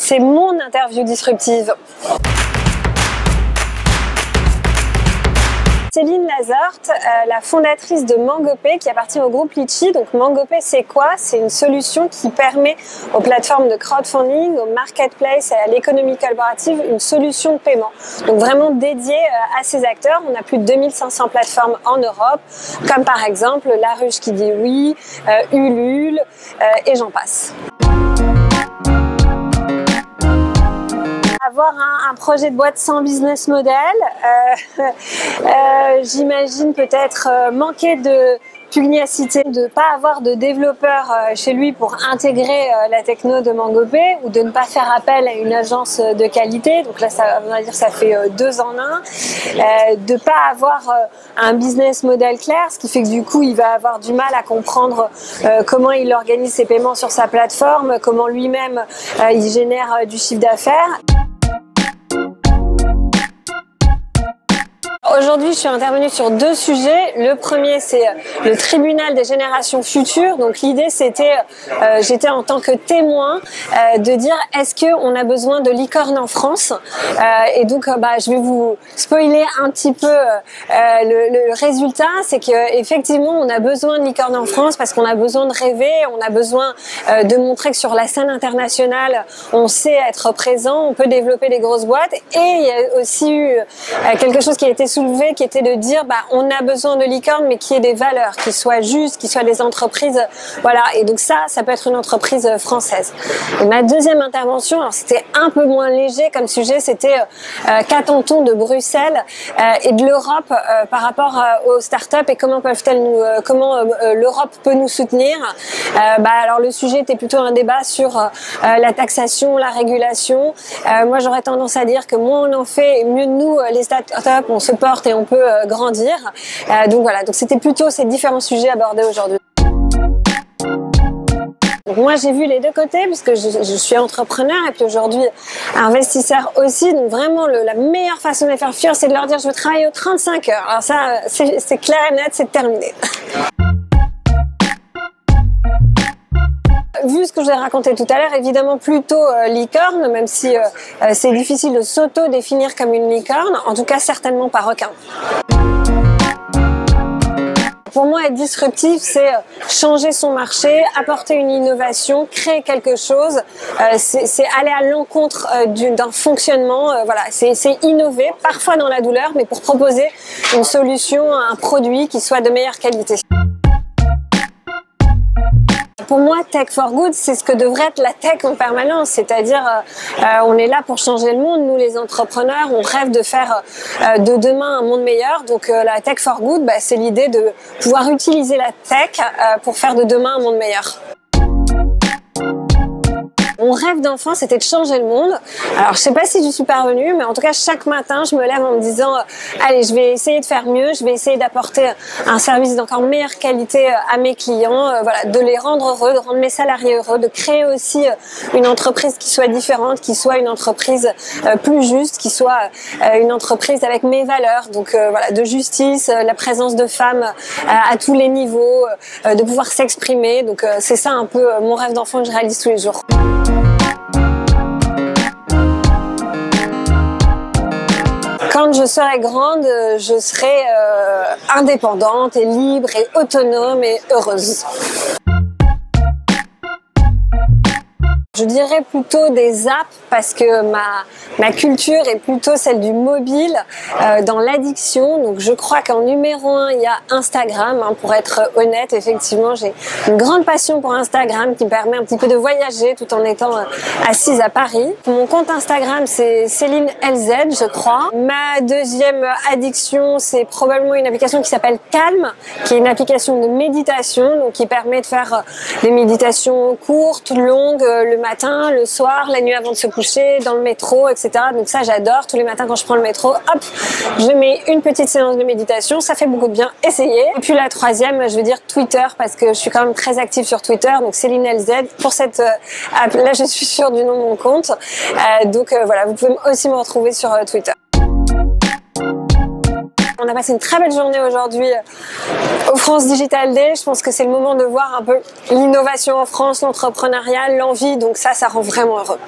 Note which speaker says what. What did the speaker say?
Speaker 1: c'est mon interview disruptive. Céline Lazorte, la fondatrice de Mangopay qui appartient au groupe Litchi. Donc Mangopay, c'est quoi? C'est une solution qui permet aux plateformes de crowdfunding, aux marketplaces et à l'économie collaborative une solution de paiement. Donc vraiment dédiée à ces acteurs. On a plus de 2500 plateformes en Europe, comme par exemple La Ruche qui dit oui, Ulule et j'en passe. Avoir un projet de boîte sans business model, j'imagine peut-être manquer de pugnacité, de ne pas avoir de développeur chez lui pour intégrer la techno de Mangopay ou de ne pas faire appel à une agence de qualité. Donc là, on va dire ça fait 2 en 1. De ne pas avoir un business model clair, ce qui fait que du coup, il va avoir du mal à comprendre comment il organise ses paiements sur sa plateforme, comment lui-même il génère du chiffre d'affaires. Aujourd'hui, je suis intervenue sur 2 sujets. Le premier, c'est le tribunal des générations futures. Donc l'idée, c'était, j'étais en tant que témoin, de dire est-ce qu'on a besoin de licorne en France. Et donc, je vais vous spoiler un petit peu le résultat. C'est qu'effectivement, on a besoin de licorne en France parce qu'on a besoin de rêver, on a besoin de montrer que sur la scène internationale, on sait être présent, on peut développer des grosses boîtes. Et il y a aussi eu quelque chose qui a été soulevé, qui était de dire on a besoin de licorne mais qui ait des valeurs, qui soient justes, qui soient des entreprises, voilà. Et donc ça peut être une entreprise française. Et ma deuxième intervention, alors c'était un peu moins léger comme sujet, c'était qu'attend-on de Bruxelles et de l'Europe par rapport aux startups et comment l'Europe peut nous soutenir. Alors le sujet était plutôt un débat sur la taxation, la régulation. Moi j'aurais tendance à dire que moins on en fait, mieux nous les startups on se porte et on peut grandir. Donc voilà, donc c'était plutôt ces différents sujets abordés aujourd'hui. Donc moi j'ai vu les 2 côtés puisque je suis entrepreneur et puis aujourd'hui investisseur aussi. Donc vraiment la meilleure façon de les faire fuir, c'est de leur dire je veux travailler aux 35 heures. Alors ça c'est clair et net, c'est terminé. Vu ce que je vous ai raconté tout à l'heure, évidemment plutôt licorne, même si c'est difficile de s'auto-définir comme une licorne, en tout cas certainement pas requin. Pour moi, être disruptif, c'est changer son marché, apporter une innovation, créer quelque chose, c'est aller à l'encontre d'un fonctionnement, voilà, c'est innover, parfois dans la douleur, mais pour proposer une solution, un produit qui soit de meilleure qualité. Pour moi, Tech for Good, c'est ce que devrait être la tech en permanence, c'est-à-dire on est là pour changer le monde, nous les entrepreneurs, on rêve de faire de demain un monde meilleur, donc la Tech for Good, c'est l'idée de pouvoir utiliser la tech pour faire de demain un monde meilleur. Mon rêve d'enfant, c'était de changer le monde. Alors, je sais pas si j'y suis parvenue, mais en tout cas, chaque matin, je me lève en me disant allez, je vais essayer de faire mieux, je vais essayer d'apporter un service d'encore meilleure qualité à mes clients, voilà, de les rendre heureux, de rendre mes salariés heureux, de créer aussi une entreprise qui soit différente, qui soit une entreprise plus juste, qui soit une entreprise avec mes valeurs, donc voilà, de justice, la présence de femmes à tous les niveaux, de pouvoir s'exprimer. Donc c'est ça un peu mon rêve d'enfant que je réalise tous les jours. Quand je serai grande, je serai indépendante et libre et autonome et heureuse. Je dirais plutôt des apps parce que ma culture est plutôt celle du mobile dans l'addiction. Donc je crois qu'en numéro 1, il y a Instagram. Pour être honnête, effectivement, j'ai une grande passion pour Instagram qui me permet un petit peu de voyager tout en étant assise à Paris. Mon compte Instagram, c'est Céline LZ, je crois. Ma deuxième addiction, c'est probablement une application qui s'appelle Calm, qui est une application de méditation, donc qui permet de faire des méditations courtes, longues, le matin, le soir, la nuit avant de se coucher, dans le métro, etc. Donc ça, j'adore. Tous les matins, quand je prends le métro, hop, je mets une petite séance de méditation. Ça fait beaucoup de bien. Essayez. Et puis la troisième, je veux dire Twitter, parce que je suis quand même très active sur Twitter. Donc Céline LZ. Pour cette app, là, je suis sûre du nom de mon compte. Donc voilà, vous pouvez aussi me retrouver sur Twitter. On a passé une très belle journée aujourd'hui au France Digital Day. Je pense que c'est le moment de voir un peu l'innovation en France, l'entrepreneuriat, l'envie. Donc ça rend vraiment heureux.